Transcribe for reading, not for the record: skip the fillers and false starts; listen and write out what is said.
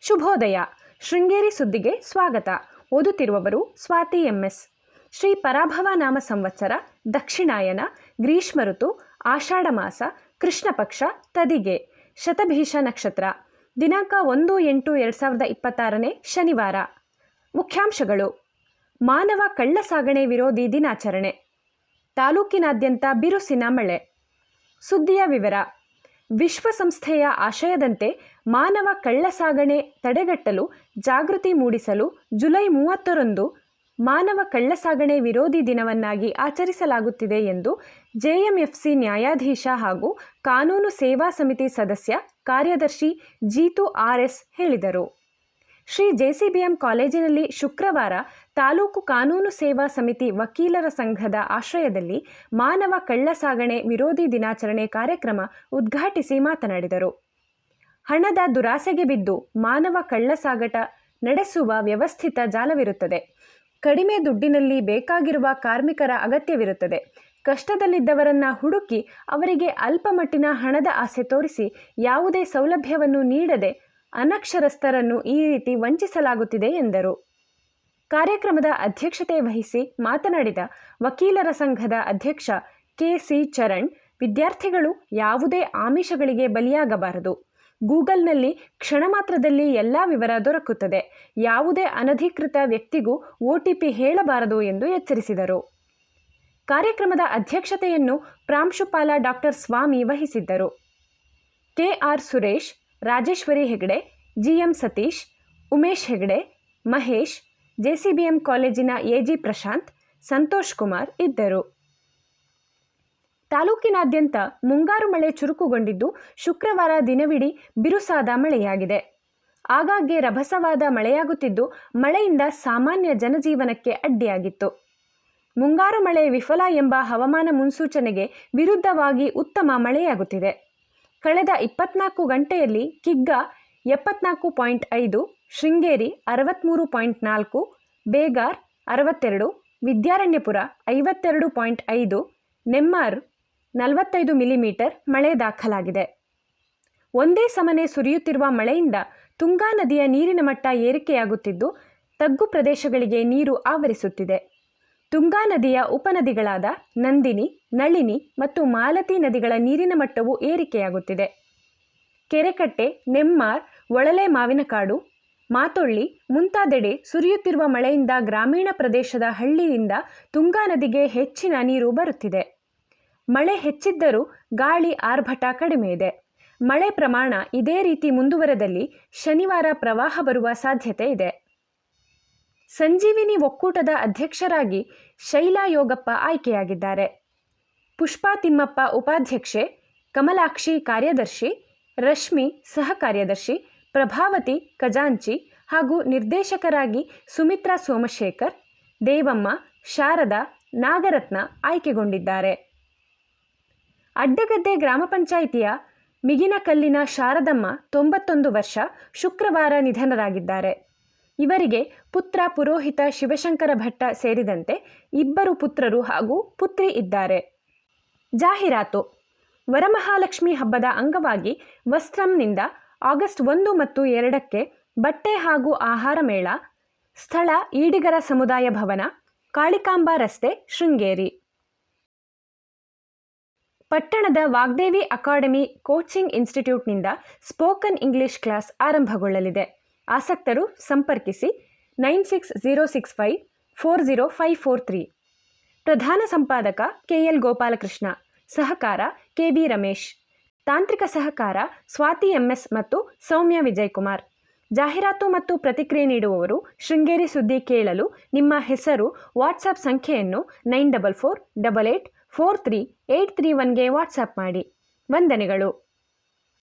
ಶುಭೋದಯ. ಶೃಂಗೇರಿ ಸುದ್ದಿಗೆ ಸ್ವಾಗತ. ಓದುತ್ತಿರುವವರು ಸ್ವಾತಿ MS. ಶ್ರೀ ಪರಾಭವ ನಾಮ ಸಂವತ್ಸರ, ದಕ್ಷಿಣಾಯನ, ಗ್ರೀಷ್ಮ ಋತು, ಆಷಾಢ ಮಾಸ, ಕೃಷ್ಣ ಪಕ್ಷ, ತದಿಗೆ, ಶತಭೀಷ ನಕ್ಷತ್ರ. ದಿನಾಂಕ 1/8/2026 ಶನಿವಾರ. ಮುಖ್ಯಾಂಶಗಳು. ಮಾನವ ಕಳ್ಳ ಸಾಗಣೆ ವಿರೋಧಿ ದಿನಾಚರಣೆ. ತಾಲೂಕಿನಾದ್ಯಂತ ಬಿರುಸಿನ ಮಳೆ. ಸುದ್ದಿಯ ವಿವರ. ವಿಶ್ವಸಂಸ್ಥೆಯ ಆಶಯದಂತೆ ಮಾನವ ಕಳ್ಳ ಸಾಗಣೆ ತಡೆಗಟ್ಟಲು ಜಾಗೃತಿ ಮೂಡಿಸಲು ಜುಲೈ 30ರಂದು ಮಾನವ ಕಳ್ಳಸಾಗಣೆ ವಿರೋಧಿ ದಿನವನ್ನಾಗಿ ಆಚರಿಸಲಾಗುತ್ತಿದೆ ಎಂದು JMFC ನ್ಯಾಯಾಧೀಶ ಹಾಗೂ ಕಾನೂನು ಸೇವಾ ಸಮಿತಿ ಸದಸ್ಯ ಕಾರ್ಯದರ್ಶಿ ಜೀತು RS ಹೇಳಿದರು. ಶ್ರೀ JCBM ಕಾಲೇಜಿನಲ್ಲಿ ಶುಕ್ರವಾರ ತಾಲೂಕು ಕಾನೂನು ಸೇವಾ ಸಮಿತಿ ವಕೀಲರ ಸಂಘದ ಆಶ್ರಯದಲ್ಲಿ ಮಾನವ ಕಳ್ಳಸಾಗಣೆ ವಿರೋಧಿ ದಿನಾಚರಣೆ ಕಾರ್ಯಕ್ರಮ ಉದ್ಘಾಟಿಸಿ ಮಾತನಾಡಿದರು. ಹಣದ ದುರಾಸೆಗೆ ಬಿದ್ದು ಮಾನವ ಕಳ್ಳಸಾಗಾಟ ನಡೆಸುವ ವ್ಯವಸ್ಥಿತ ಜಾಲವಿರುತ್ತದೆ. ಕಡಿಮೆ ದುಡ್ಡಿನಲ್ಲಿ ಬೇಕಾಗಿರುವ ಕಾರ್ಮಿಕರ ಅಗತ್ಯವಿರುತ್ತದೆ. ಕಷ್ಟದಲ್ಲಿದ್ದವರನ್ನ ಹುಡುಕಿ ಅವರಿಗೆ ಅಲ್ಪಮಟ್ಟಿನ ಹಣದ ಆಸೆ ತೋರಿಸಿ ಯಾವುದೇ ಸೌಲಭ್ಯವನ್ನು ನೀಡದೆ ಅನಕ್ಷರಸ್ಥರನ್ನು ಈ ರೀತಿ ವಂಚಿಸಲಾಗುತ್ತಿದೆ ಎಂದರು. ಕಾರ್ಯಕ್ರಮದ ಅಧ್ಯಕ್ಷತೆ ವಹಿಸಿ ಮಾತನಾಡಿದ ವಕೀಲರ ಸಂಘದ ಅಧ್ಯಕ್ಷ KC ಚರಣ್, ವಿದ್ಯಾರ್ಥಿಗಳು ಯಾವುದೇ ಆಮಿಷಗಳಿಗೆ ಬಲಿಯಾಗಬಾರದು. ಗೂಗಲ್ನಲ್ಲಿ ಕ್ಷಣ ಮಾತ್ರದಲ್ಲಿ ಎಲ್ಲ ವಿವರ ದೊರಕುತ್ತದೆ. ಯಾವುದೇ ಅನಧಿಕೃತ ವ್ಯಕ್ತಿಗೂ OTP ಹೇಳಬಾರದು ಎಂದು ಎಚ್ಚರಿಸಿದರು. ಕಾರ್ಯಕ್ರಮದ ಅಧ್ಯಕ್ಷತೆಯನ್ನು ಪ್ರಾಂಶುಪಾಲ ಡಾಕ್ಟರ್ ಸ್ವಾಮಿ ವಹಿಸಿದ್ದರು. KR Suresh, Rajeshwari Hegde, GM Satish, Umesh Hegde, Mahesh, JCBM ಕಾಲೇಜಿನ AG ಪ್ರಶಾಂತ್, ಸಂತೋಷ್ ಕುಮಾರ್ ಇದ್ದರು. ತಾಲೂಕಿನಾದ್ಯಂತ ಮುಂಗಾರು ಮಳೆ ಚುರುಕುಗೊಂಡಿದ್ದು, ಶುಕ್ರವಾರ ದಿನವಿಡೀ ಬಿರುಸಾದ ಮಳೆಯಾಗಿದೆ. ಆಗಾಗ್ಗೆ ರಭಸವಾದ ಮಳೆಯಾಗುತ್ತಿದ್ದು, ಮಳೆಯಿಂದ ಸಾಮಾನ್ಯ ಜನಜೀವನಕ್ಕೆ ಅಡ್ಡಿಯಾಗಿತ್ತು. ಮುಂಗಾರು ಮಳೆ ವಿಫಲ ಎಂಬ ಹವಾಮಾನ ಮುನ್ಸೂಚನೆಗೆ ವಿರುದ್ಧವಾಗಿ ಉತ್ತಮ ಮಳೆಯಾಗುತ್ತಿದೆ. ಕಳೆದ 24 ಗಂಟೆಯಲ್ಲಿ ಕಿಗ್ಗಾ 74.5, ಶೃಂಗೇರಿ 63.4, ಬೇಗಾರ್ 62, ವಿದ್ಯಾರಣ್ಯಪುರ 52.5, ನೆಮ್ಮಾರು 45 ಮಿಲಿಮೀಟರ್ ಮಳೆ ದಾಖಲಾಗಿದೆ. ಒಂದೇ ಸಮನೆ ಸುರಿಯುತ್ತಿರುವ ಮಳೆಯಿಂದ ತುಂಗಾ ನದಿಯ ನೀರಿನ ಮಟ್ಟ ಏರಿಕೆಯಾಗುತ್ತಿದ್ದು, ತಗ್ಗು ಪ್ರದೇಶಗಳಿಗೆ ನೀರು ಆವರಿಸುತ್ತಿದೆ. ತುಂಗಾ ನದಿಯ ಉಪನದಿಗಳಾದ ನಂದಿನಿ, ನಳಿನಿ ಮತ್ತು ಮಾಲತಿ ನದಿಗಳ ನೀರಿನ ಮಟ್ಟವು ಏರಿಕೆಯಾಗುತ್ತಿದೆ. ಕೆರೆಕಟ್ಟೆ, ನೆಮ್ಮಾರ್, ಒಳಲೆ ಮಾವಿನಕಾಡು, ಮಾತೊಳ್ಳಿ ಮುಂತಾದೆಡೆ ಸುರಿಯುತ್ತಿರುವ ಮಳೆಯಿಂದ ಗ್ರಾಮೀಣ ಪ್ರದೇಶದ ಹಳ್ಳಿಯಿಂದ ತುಂಗಾ ನದಿಗೆ ಹೆಚ್ಚಿನ ನೀರು ಬರುತ್ತಿದೆ. ಮಳೆ ಹೆಚ್ಚಿದ್ದರೂ ಗಾಳಿ ಆರ್ಭಟ ಕಡಿಮೆ ಇದೆ. ಮಳೆ ಪ್ರಮಾಣ ಇದೇ ರೀತಿ ಮುಂದುವರೆದಲ್ಲಿ ಶನಿವಾರ ಪ್ರವಾಹ ಬರುವ ಸಾಧ್ಯತೆ ಇದೆ. ಸಂಜೀವಿನಿ ಒಕ್ಕೂಟದ ಅಧ್ಯಕ್ಷರಾಗಿ ಶೈಲಾ ಯೋಗಪ್ಪ ಆಯ್ಕೆಯಾಗಿದ್ದಾರೆ. ಪುಷ್ಪಾ ತಿಮ್ಮಪ್ಪ ಉಪಾಧ್ಯಕ್ಷೆ, ಕಮಲಾಕ್ಷಿ ಕಾರ್ಯದರ್ಶಿ, ರಶ್ಮಿ ಸಹ ಕಾರ್ಯದರ್ಶಿ, ಪ್ರಭಾವತಿ ಖಜಾಂಚಿ ಹಾಗೂ ನಿರ್ದೇಶಕರಾಗಿ ಸುಮಿತ್ರಾ ಸೋಮಶೇಖರ್, ದೇವಮ್ಮ, ಶಾರದಾ, ನಾಗರತ್ನ ಆಯ್ಕೆಗೊಂಡಿದ್ದಾರೆ. ಅಡ್ಡಗದ್ದೆ ಗ್ರಾಮ ಪಂಚಾಯಿತಿಯ ಮಿಗಿನಕಲ್ಲಿನ ಶಾರದಮ್ಮ 91 ವರ್ಷ ಶುಕ್ರವಾರ ನಿಧನರಾಗಿದ್ದಾರೆ. ಇವರಿಗೆ ಪುತ್ರ ಪುರೋಹಿತ ಶಿವಶಂಕರ ಭಟ್ಟ ಸೇರಿದಂತೆ 2 ಪುತ್ರರು ಹಾಗೂ ಪುತ್ರಿ ಇದ್ದಾರೆ. ಜಾಹೀರಾತು. ವರಮಹಾಲಕ್ಷ್ಮಿ ಹಬ್ಬದ ಅಂಗವಾಗಿ ವಸ್ತ್ರಂನಿಂದ ಆಗಸ್ಟ್ 1 ಮತ್ತು 2ಕ್ಕೆ ಬಟ್ಟೆ ಹಾಗೂ ಆಹಾರ ಮೇಳ. ಸ್ಥಳ ಈಡಿಗರ ಸಮುದಾಯ ಭವನ, ಕಾಳಿಕಾಂಬಾ ರಸ್ತೆ, ಶೃಂಗೇರಿ. ಪಟ್ಟಣದ ವಾಗ್ದೇವಿ ಅಕಾಡೆಮಿ ಕೋಚಿಂಗ್ ಇನ್ಸ್ಟಿಟ್ಯೂಟ್ನಿಂದ ಸ್ಪೋಕನ್ ಇಂಗ್ಲಿಷ್ ಕ್ಲಾಸ್ ಆರಂಭಗೊಳ್ಳಲಿದೆ. ಆಸಕ್ತರು ಸಂಪರ್ಕಿಸಿ 9606540543. ಪ್ರಧಾನ ಸಂಪಾದಕ KL ಗೋಪಾಲಕೃಷ್ಣ, ಸಹಕಾರ KB ರಮೇಶ್, ತಾಂತ್ರಿಕ ಸಹಕಾರ ಸ್ವಾತಿ MS ಮತ್ತು ಸೌಮ್ಯ ವಿಜಯಕುಮಾರ್. ಜಾಹೀರಾತು ಮತ್ತು ಪ್ರತಿಕ್ರಿಯೆ ನೀಡುವವರು ಶೃಂಗೇರಿ ಸುದ್ದಿ ಕೇಳಲು ನಿಮ್ಮ ಹೆಸರು, ವಾಟ್ಸಾಪ್ ಸಂಖ್ಯೆಯನ್ನು 9448843831ಗೆ ವಾಟ್ಸಾಪ್ ಮಾಡಿ. ವಂದನೆಗಳು.